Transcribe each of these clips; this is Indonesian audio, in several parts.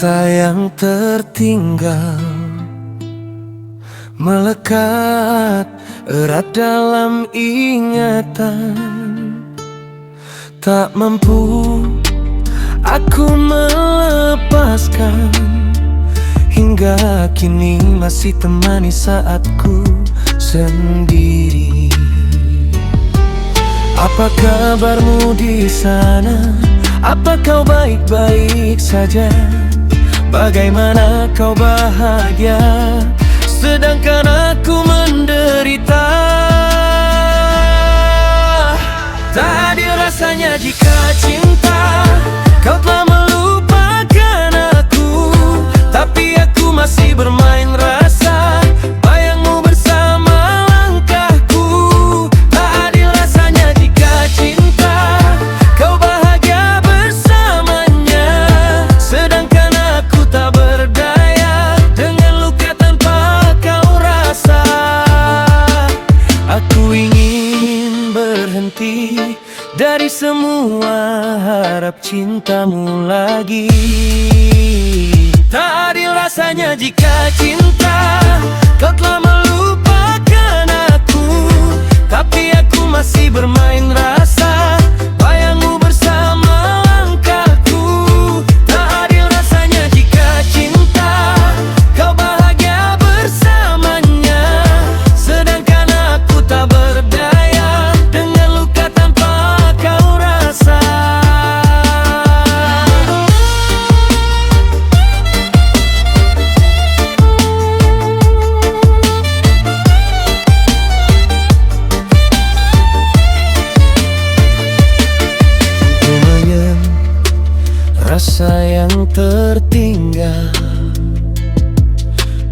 Rasa yang tertinggal melekat erat dalam ingatan. Tak mampu aku melepaskan, hingga kini masih temani saatku sendiri. Apa kabarmu di sana? Apa kau baik-baik saja? Bagaimana kau bahagia, sedangkan aku menderita? Tak adil rasanya jika cinta kau telah melupakan aku, tapi aku masih bermain rasa bayangmu bersama langkahku. Tak adil rasanya jika cinta kau bahagia bersamanya, sedangkan aku tak berdaya dengan luka tanpa kau rasa. Aku ingin berhenti dari semua harap cintamu lagi. Tak adil rasanya jika cinta kau telah melupakan aku, tapi aku masih bermain rasa bayangmu bersama langkahku. Tak adil rasanya jika cinta kau bahagia bersamanya, sedangkan aku tak berdaya dengan luka tanpa kau rasa. Lumayan rasa yang tertinggal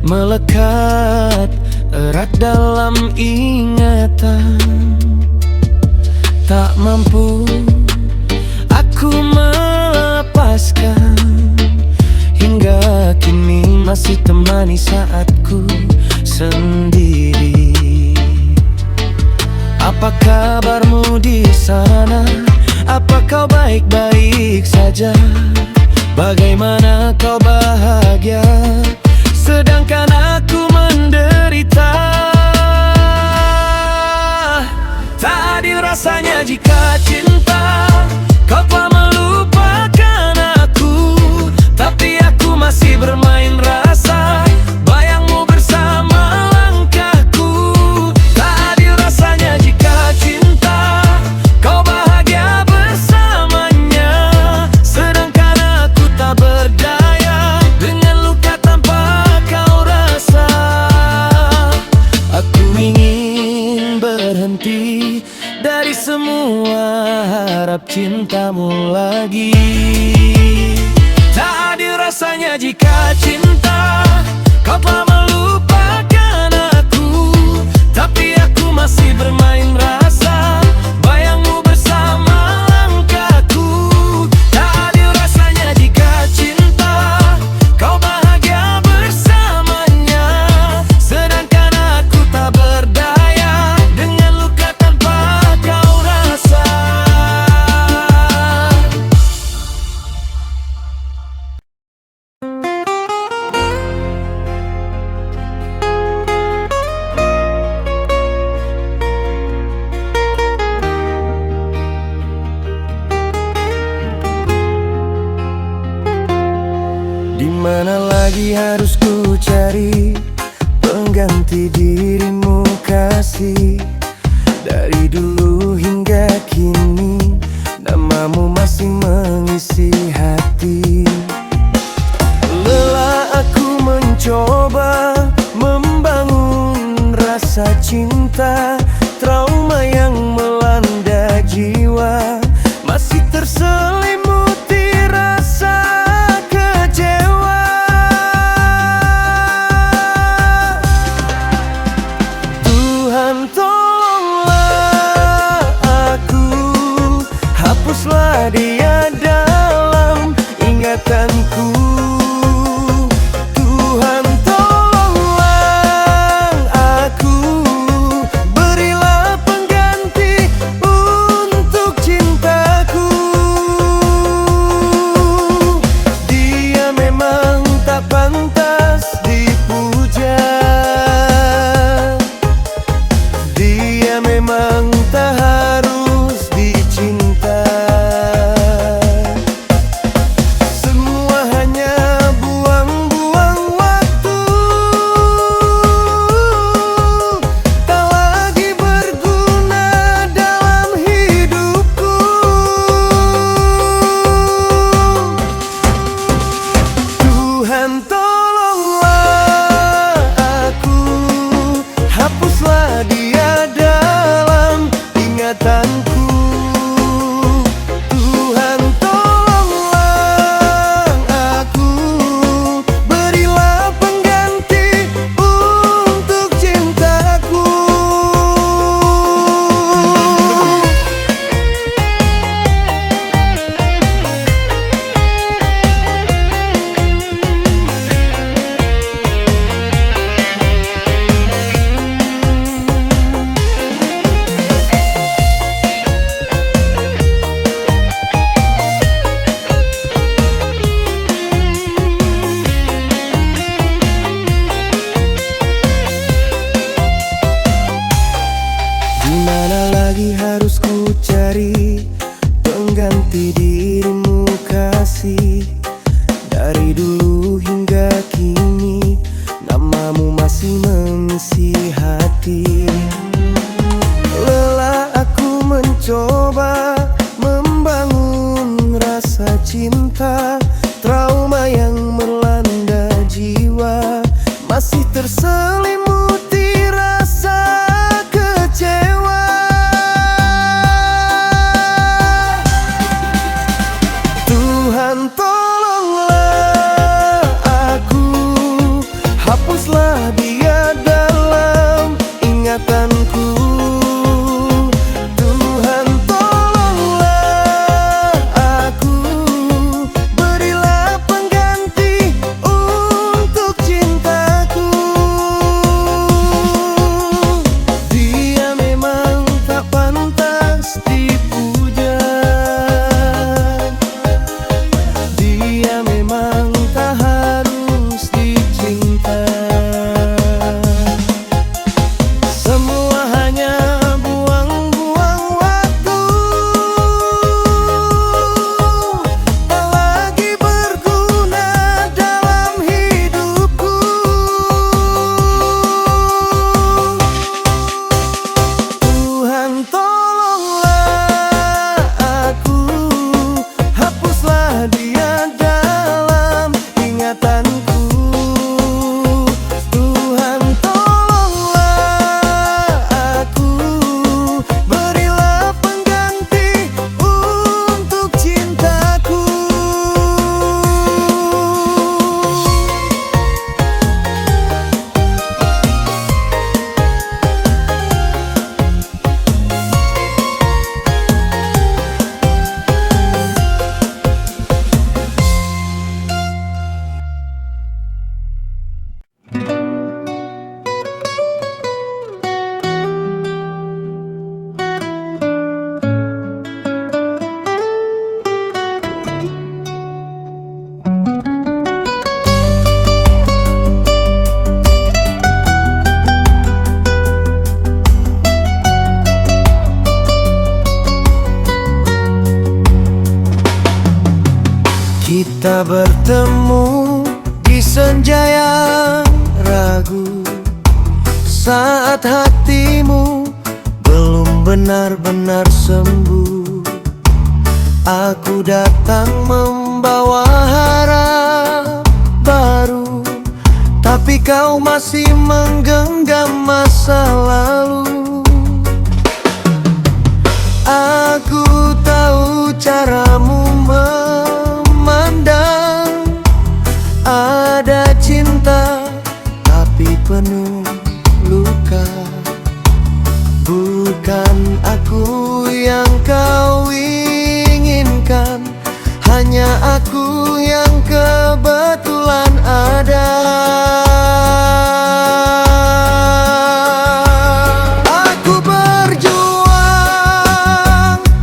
melekat erat dalam ingatan. Tak mampu aku melepaskan, hingga kini masih temani saatku sendiri. Apa kabarmu di sana? Apa kau baik-baik saja? Bagaimana kau bahagia, sedangkan aku menderita? Tak adil rasanya jika cinta kau telah melupakan aku, tapi aku masih bermain rasa bayangmu bersama langkahku. Tak adil rasanya jika cinta kau bahagia bersamanya, sedangkan aku tak berdaya dengan luka tanpa kau rasa. Aku ingin berhenti dari semua harap cintamu lagi. Tak adil rasanya jika cinta kau telah melupakan aku, tapi aku masih bermain rasa bayangmu bersama langkahku. Tak adil rasanya jika cinta kau bahagia bersamanya, sedangkan aku tak berdaya dengan luka tanpa kau rasa. Di mana lagi harus ku cari pengganti dirimu kasih? Dari dulu hingga kini namamu masih mengisi hati. Lelah aku mencoba membangun rasa cinta, trauma yang melanda jiwa masih terselimuti rasa kecewa. Tuhan tolonglah aku, hapuslah dia dalam ingatanku. Tuhan tolonglah aku, berilah Kita bertemu di senja yang ragu, saat hatimu belum benar-benar sembuh. Aku datang membawa harap baru, tapi kau masih menggenggam masa lalu. Aku tahu caramu memandang, ada cinta tapi penuh luka. Bukan aku yang kau inginkan, hanya aku yang kebetulan ada. Aku berjuang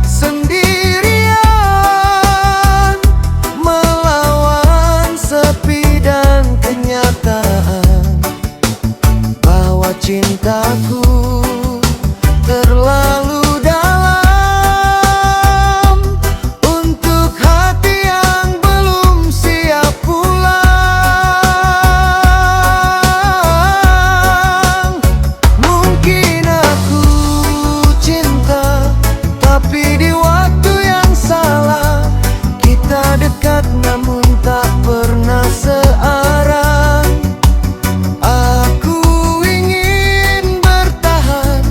sendirian, melawan sepi dan kenyataan bahwa cintaku terlalu dalam untuk hati yang belum siap pulang. Mungkin aku cinta, tapi di waktu yang salah. Kita dekat namun tak pernah searah. Aku ingin bertahan,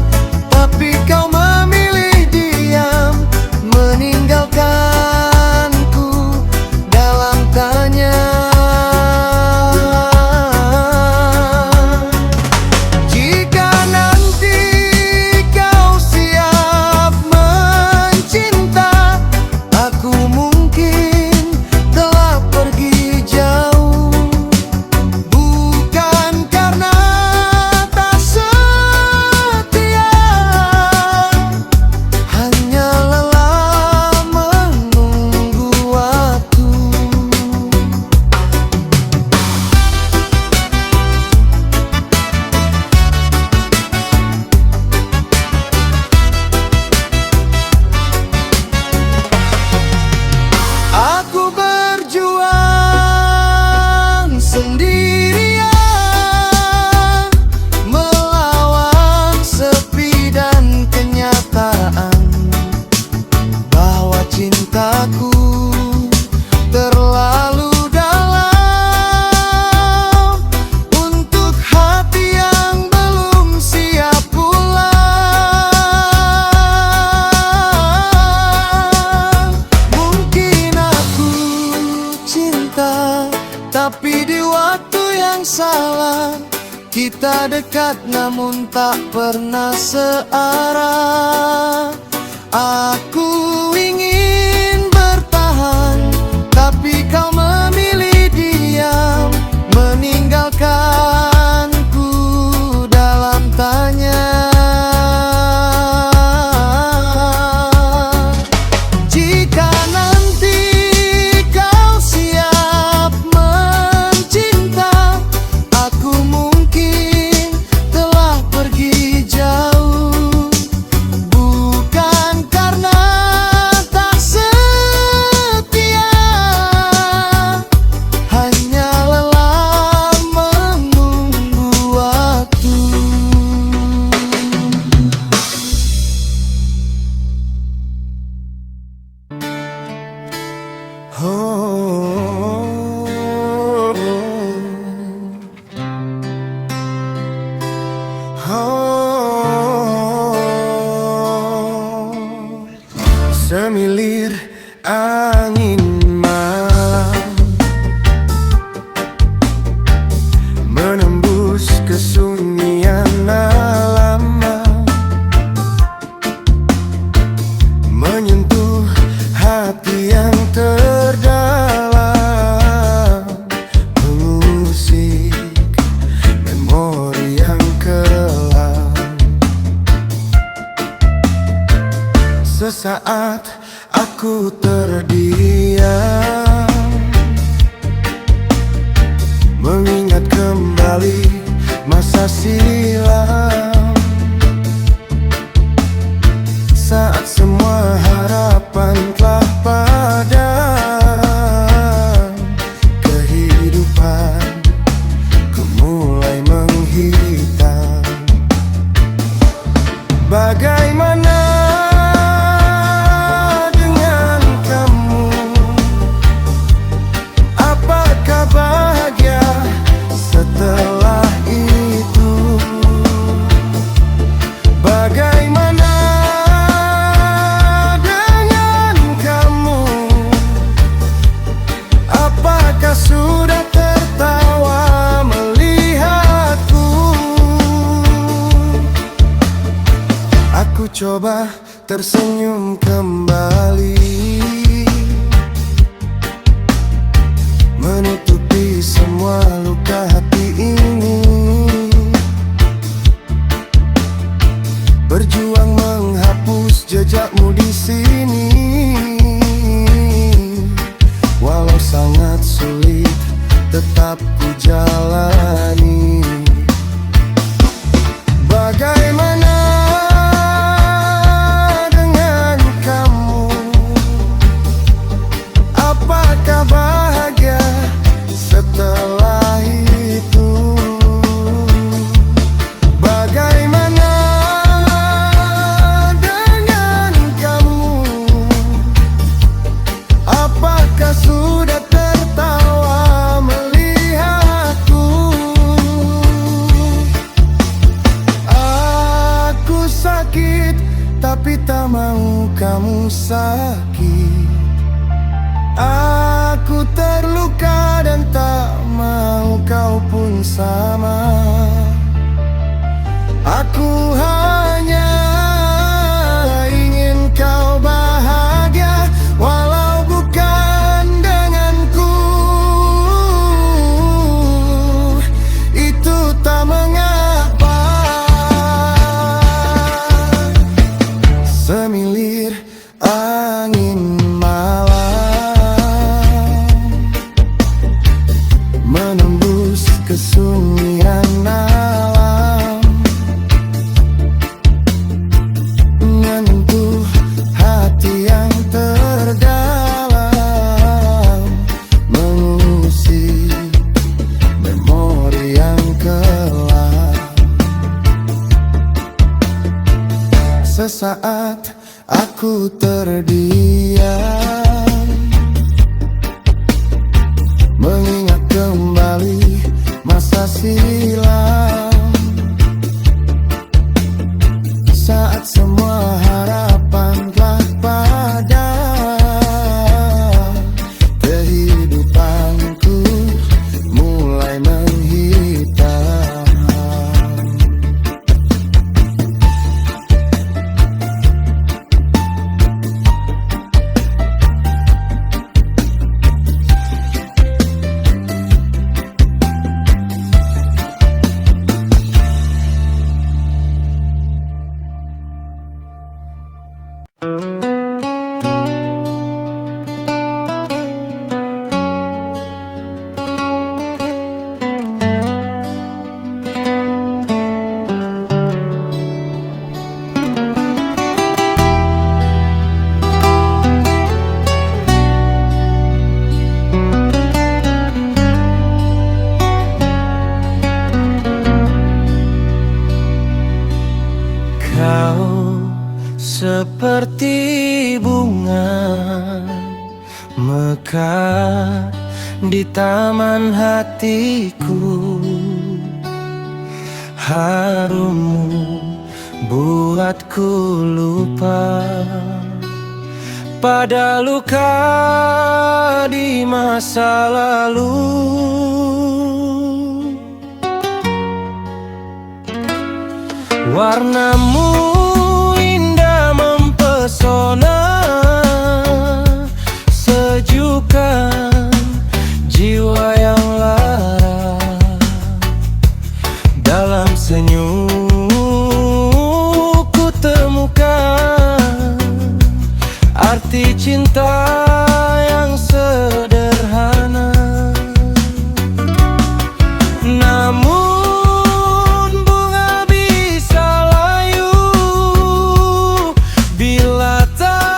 tapi kau memilih diam, meninggalkanku dalam tanya. Jika nanti kau siap mencinta, aku mungkin telah pergi jauh. Bukan karena tak setia, hanya lelah menunggu waktu. Aku berjuang sendirian, melawan sepi dan kenyataan bahwa cintaku terlalu dalam untuk hati yang belum siap pulang. Mungkin aku cinta, tapi di waktu yang salah. Kita dekat namun tak pernah searah. Aku ingin bertahan, tapi kau memilih diam, meninggalkanku dalam tanya. Jika nanti kau siap mencinta, aku mungkin telah pergi jauh. Bukan karena tak setia, hanya lelah menunggu waktu. Semilir angin malam menembus kesunyian alam, menyentuh hati yang terdalam, mengusik memori yang kelam. Sesaat aku terdiam, mengingat kembali masa silam, saat semua harapan telah padam. coba tersenyum kembali, menutupi semua luka hati ini. Berjuang menghapus jejakmu di sini, walau sangat sulit tetap ku jalani. Bagaimana dengan kamu? Apakah bahagia setelah itu? Bagaimana dengan kamu? Apakah sudah tertawa melihatku? Aku sakit tapi tak mau kamu sakit. Aku terluka dan tak mau kau pun sama. Aku hanya ingin kau bahagia, walau bukan denganku. Itu tak mengapa. Semilir angin malam menembus kesunyian alam, menyentuh hati yang terdalam, mengusik memori yang kelam. Sesaat aku terdiam, mengingat kembali masa silam, saat semua harapan telah padam. Kehidupanku mulai menghitam. Kau seperti bunga mekar di taman hatiku. Harummu buatku lupa pada luka di masa lalu. Warnamu indah mempesona, sejukkan jiwa yang lara. Dalam senyumku ku temukan arti cinta yang sederhana. Namun bila tak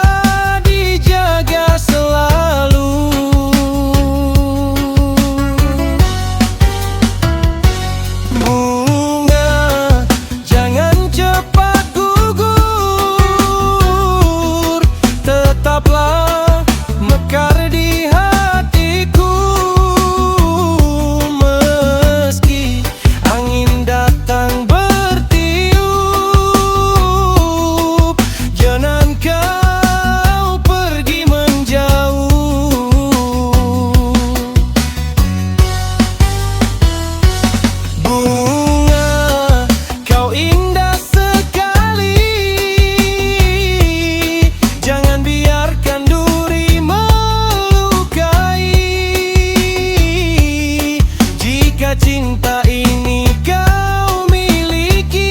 Jika cinta ini kau miliki,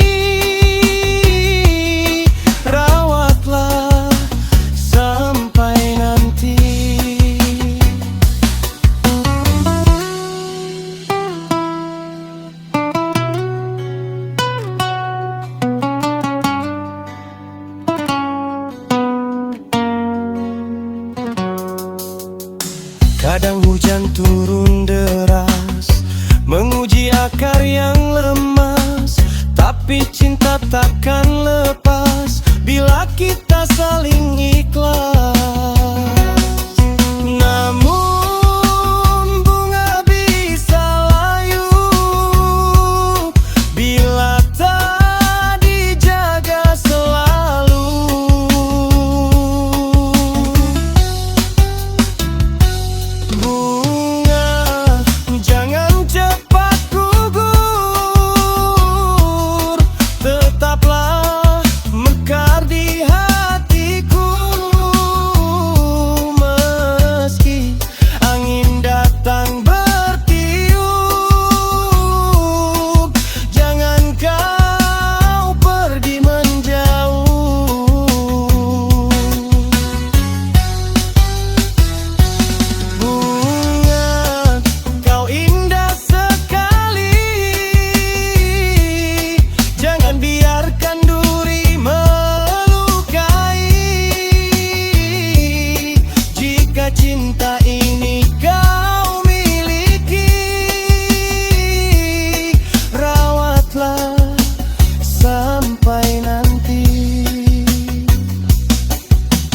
rawatlah sampai nanti. Kadang hujan turun deras, menguji akar yang lemas, tapi cinta takkan lepas bila kita saling ikhlas. Namun bunga bisa layu bila tak dijaga selalu. Bunga, jangan cepat gugur, tetaplah mekar di hatiku. Meski angin datang bertiup, jangan kau pergi menjauh. Bunga, kau indah sekali, jangan biarkan duri melukai. Jika cinta ini kau miliki, rawatlah sampai nanti.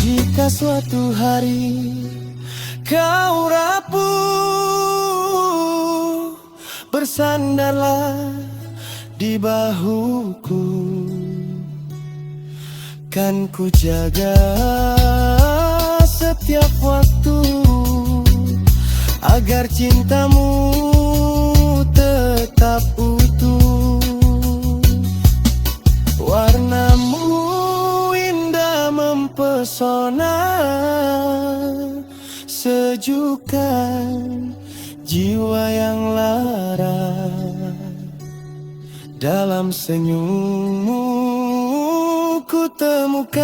Jika suatu hari kau rapuh, bersandarlah di bahuku, kan ku jaga setiap waktu agar cintamu tetap utuh. Warnamu indah mempesona, sejukkan jiwa yang lara. Dalam senyummu ku temukan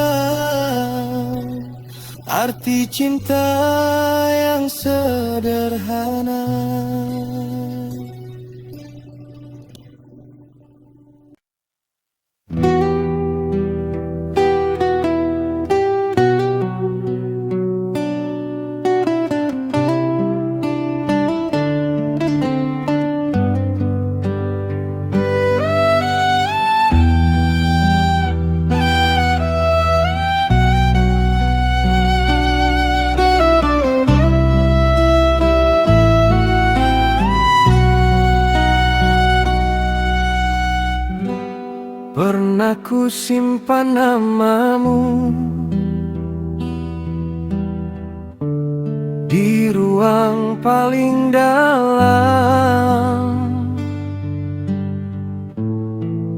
arti cinta yang sederhana. Pernah ku simpan namamu di ruang paling dalam.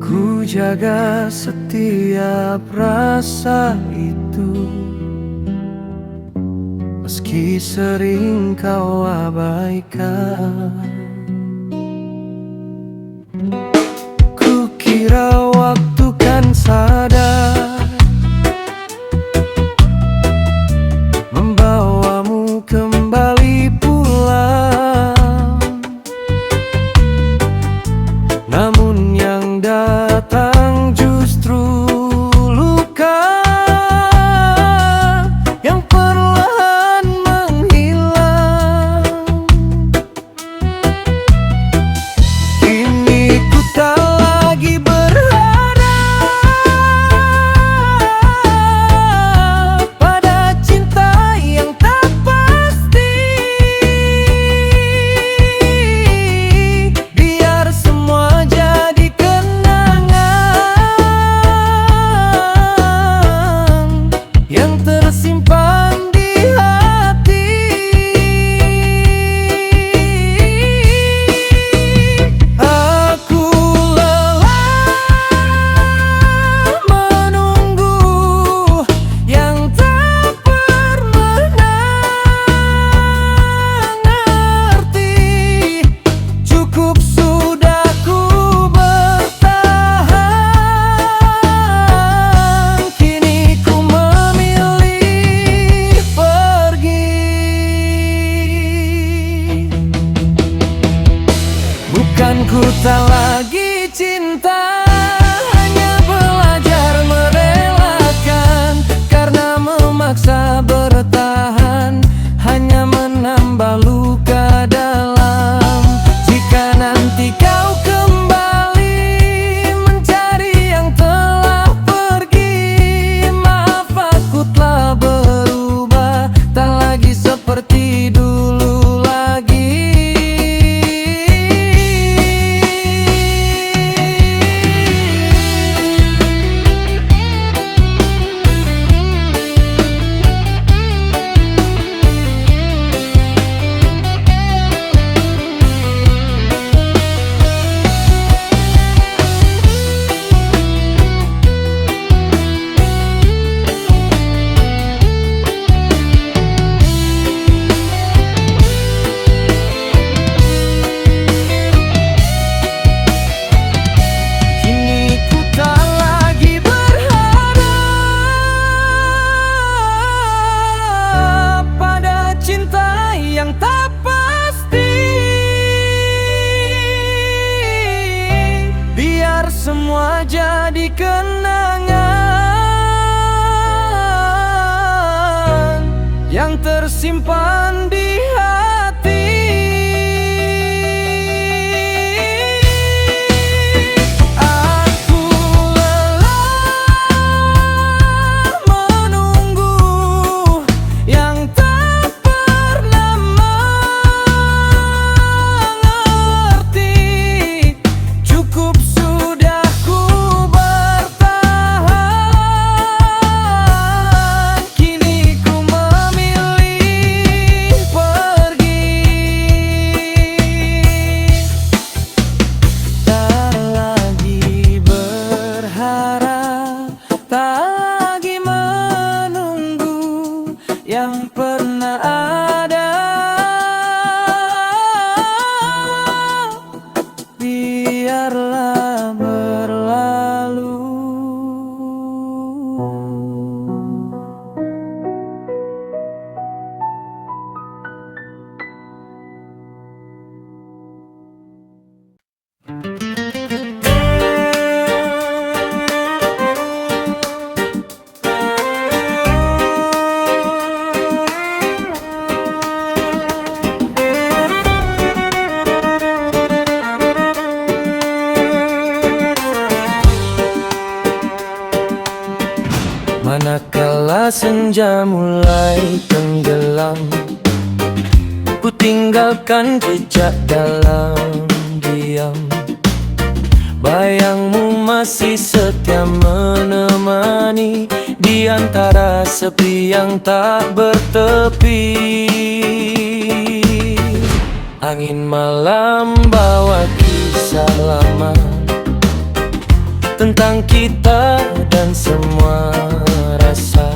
Ku jaga setiap rasa itu, meski sering kau abaikan. Kira waktu kan sadar membawamu kembali pulang, namun yang datang justru luka yang perlahan menghilang. Kini ku tak lagi pada cinta yang tak pasti. Biar semua jadi Kan ku tak lagi cinta, hanya belajar merelakan. Karena memaksa bertahan hanya menambah luka dalam. Jika nanti kau kembali mencari yang telah pergi, maaf aku telah berubah, tak lagi seperti dulu lagi. Semua jadi kenangan yang tersimpan di hati. Aku lelah menunggu yang tak pernah mengerti. Cukup yang pernah ada, biarlah berlalu. Manakala senja mulai tenggelam, ku tinggalkan jejak dalam diam. Bayangmu masih setia menemani di antara sepi yang tak bertepi. Angin malam bawa kisah lama tentang kita dan semua rasa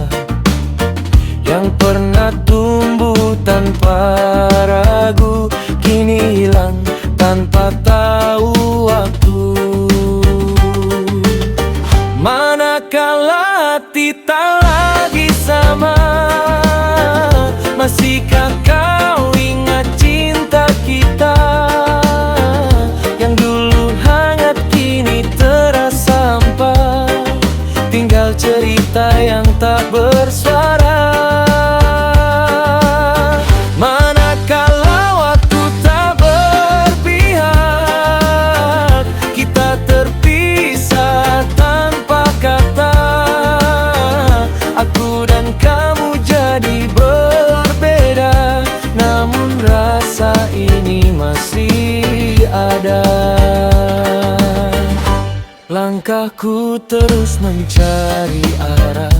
yang pernah tumbuh tanpa ragu, kini hilang tanpa tahu waktu. Manakala hati tak lagi sama, masihkah kau ingat cinta kita yang dulu hangat kini terasa hampa, tinggal cerita yang tak bersuara. Manakala waktu tak berpihak, kita terpisah tanpa kata. Aku dan kamu jadi berbeda, namun rasa ini masih ada. Langkahku terus mencari arah,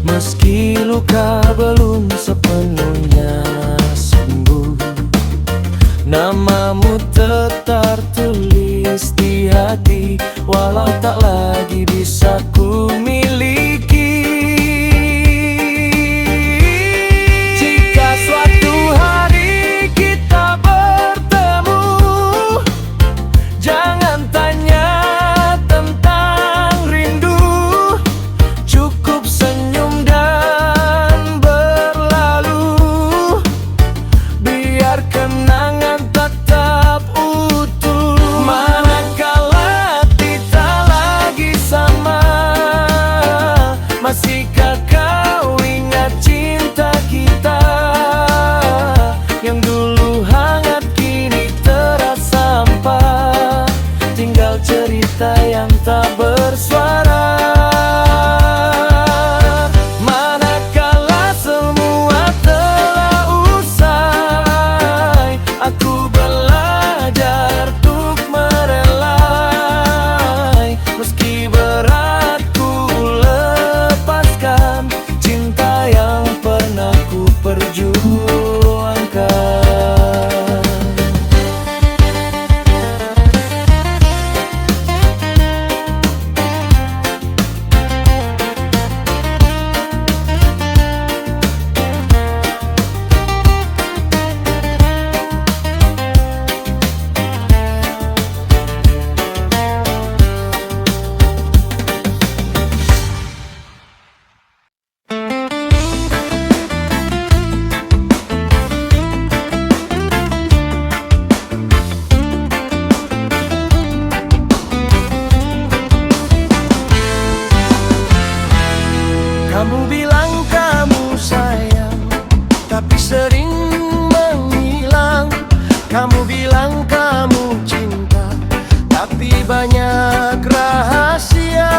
meski luka belum sepenuhnya sembuh. Namamu tetap tertulis di hati, walau tak lagi bisa ku miliki. Jika suatu hari kita bertemu, jangan tanya tentang rindu, cukup senyum dan berlalu, biar kenangan tetap utuh. tak bersuara. Manakala semua telah usai, aku belajar untuk merelai. Meski berat ku lepaskan cinta yang pernah ku perjuangkan. Kamu bilang kamu sayang, tapi sering menghilang. Kamu bilang kamu cinta, tapi banyak rahasia.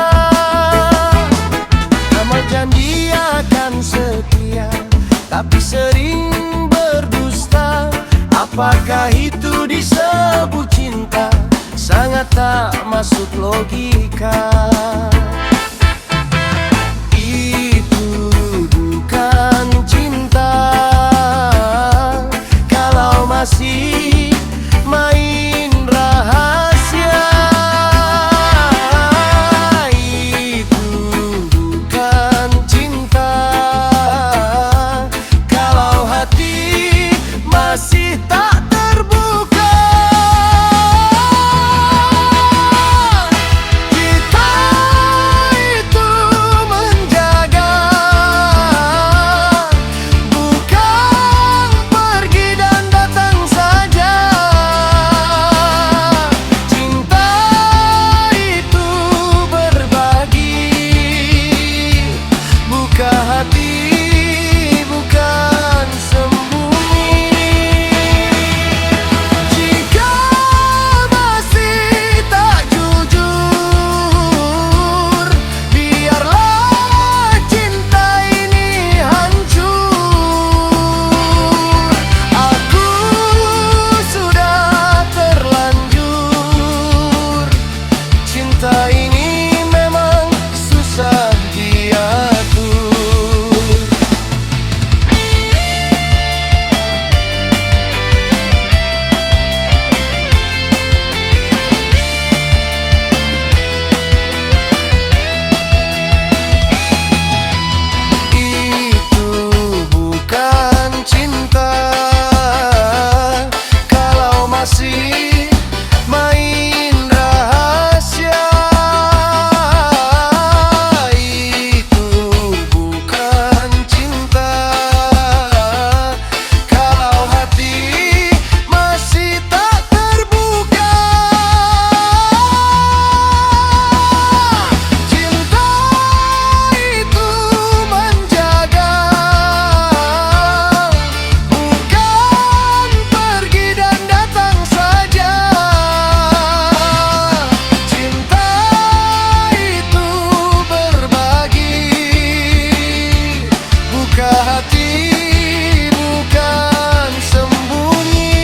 Kamu janji akan setia, tapi sering berdusta. Apakah itu disebut cinta? Sangat tak masuk logika. Masih main rahasia, itu bukan cinta. Kalau hati masih tak terbuka, kita itu menjaga, bukan pergi dan datang saja. Cinta itu berbagi, buka hati, bukan sembunyi. Jika masih tak jujur, biarlah cinta ini hancur. Aku sudah terlanjur, cinta ini memang susah diatur. Itu bukan cinta. Kalau masih main rahasia, itu bukan cinta. Kalau hati masih tak terbuka, cinta itu menjaga, bukan pergi dan datang saja. Cinta itu berbagi, buka hati, bukan sembunyi.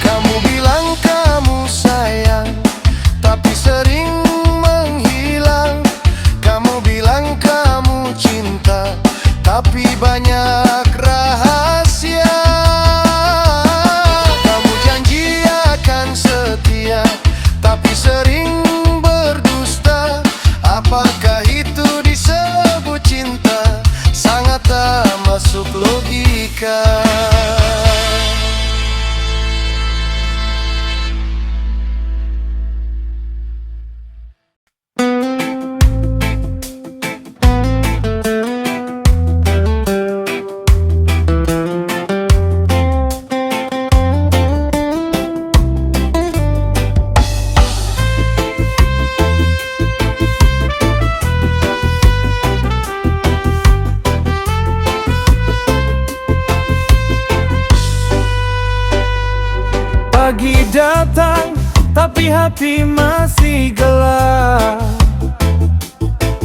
Kamu bilang kamu sayang, tapi sering menghilang. Kamu bilang kamu cinta, tapi banyak rahasia. Kamu janji akan setia, tapi sering berdusta. Apakah itu disebut cinta? Sangat tak masuk logika. Pagi datang tapi hati masih gelap.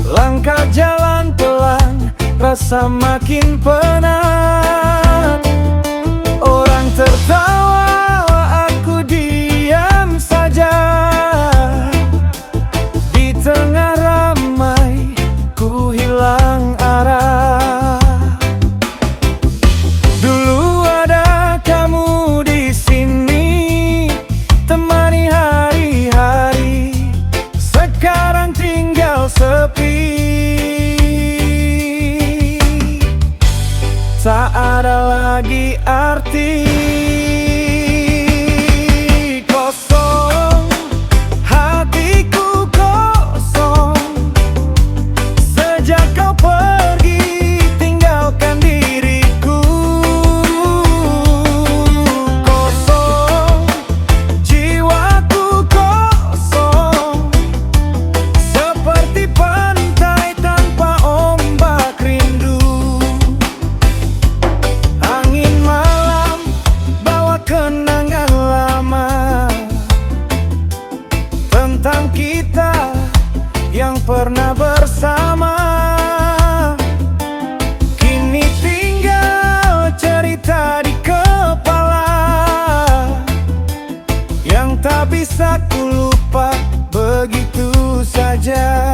Langkah jalan pelan, rasa makin penat. Orang tertawa, aku diam saja. Di tengah ramai, ku hilang arah. Dulu ada kamu di sini, temani hari-hari. Sekarang tinggal sepi. Tak ada lagi arti. Kosong, hatiku kosong. Sejak kau pergi, tinggalkan diriku. Kosong, jiwaku kosong. Seperti pantai tanpa ombak rindu. Angin malam bawa kenangan lama tentang kita yang pernah bersama. Kini tinggal cerita di kepala yang tak bisa ku lupa begitu saja.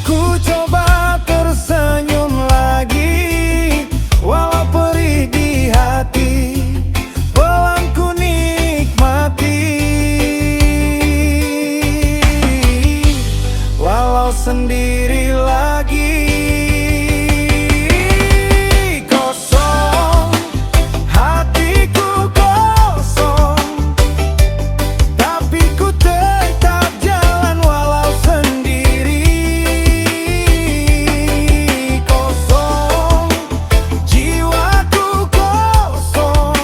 Ku coba tersenyum lagi, walau perih di hati, pelan ku nikmati. Walau sendiri lagi. Kosong, hatiku kosong. Tapi ku tetap jalan walau sendiri. Kosong, jiwaku kosong.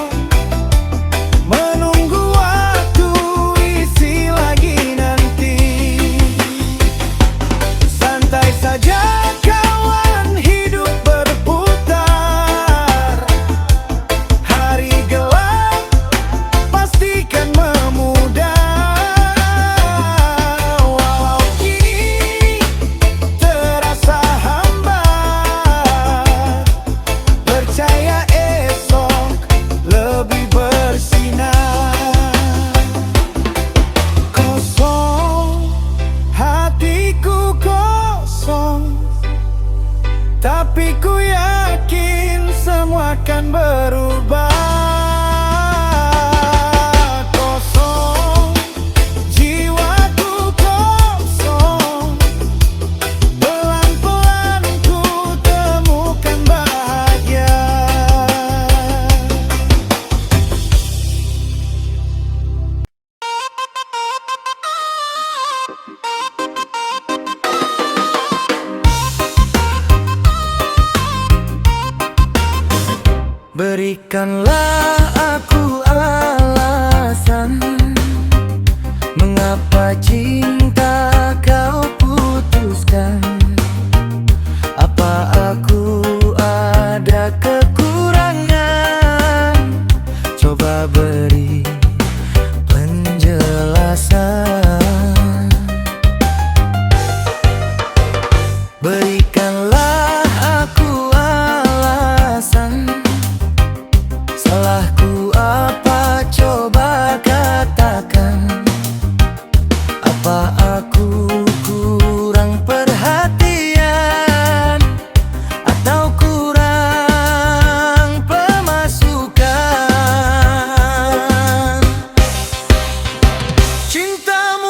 Menunggu waktu isi lagi nanti. Santai saja kawan, hidup berputar. Hari gelap pastikan memudar. Walau kini terasa hambar, percaya esok lebih bersinar. Kosong, hatiku kosong. Tapi ku yakin semua akan berubah. Kosong, jiwaku kosong. Pelan-pelan ku temukan bahagia. Berikanlah aku alasan mengapa cinta kau putuskan. Apa aku ada kekurangan? Coba beri penjelasan. Berikanlah aku alasan. Salahku apa, coba katakan. Apa aku kurang perhatian atau kurang pemasukan? Cintamu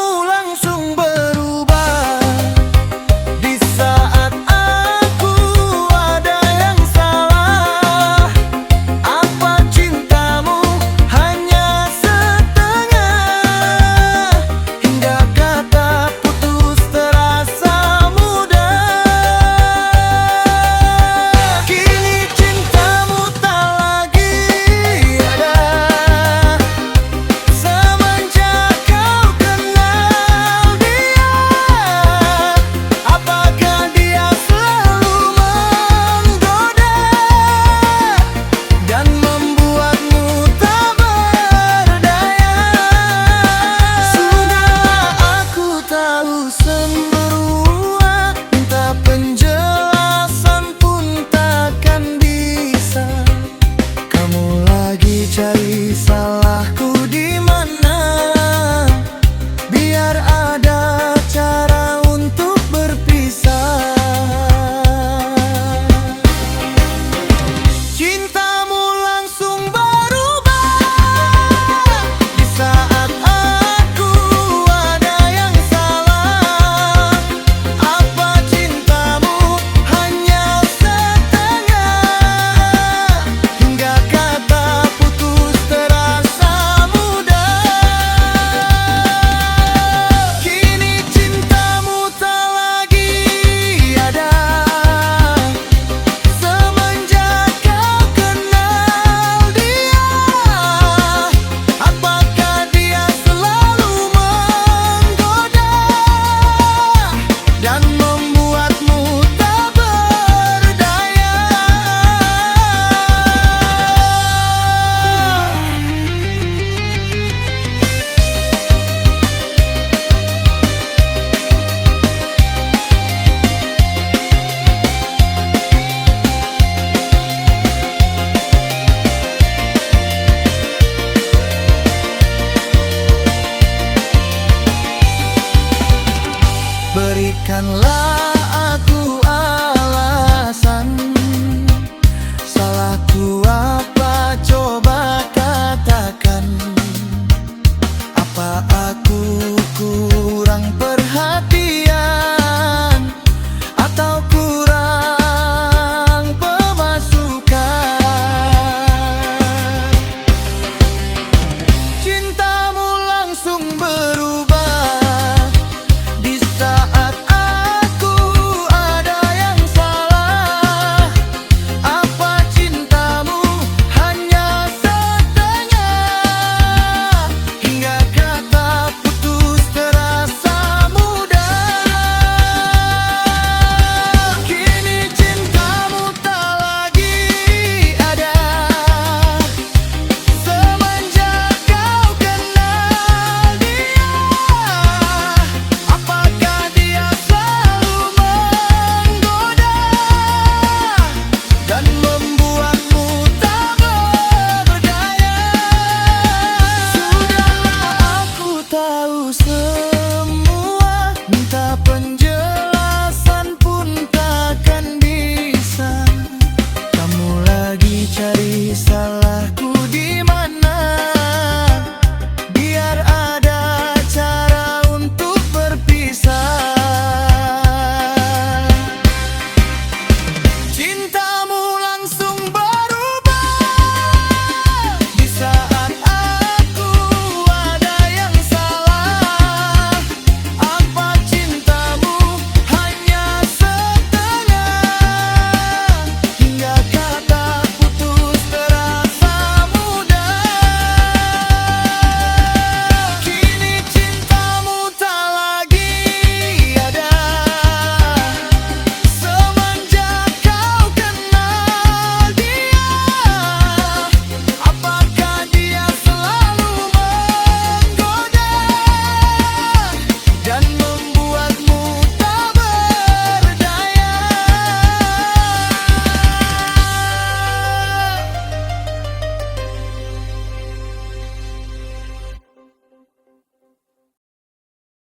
Janganlah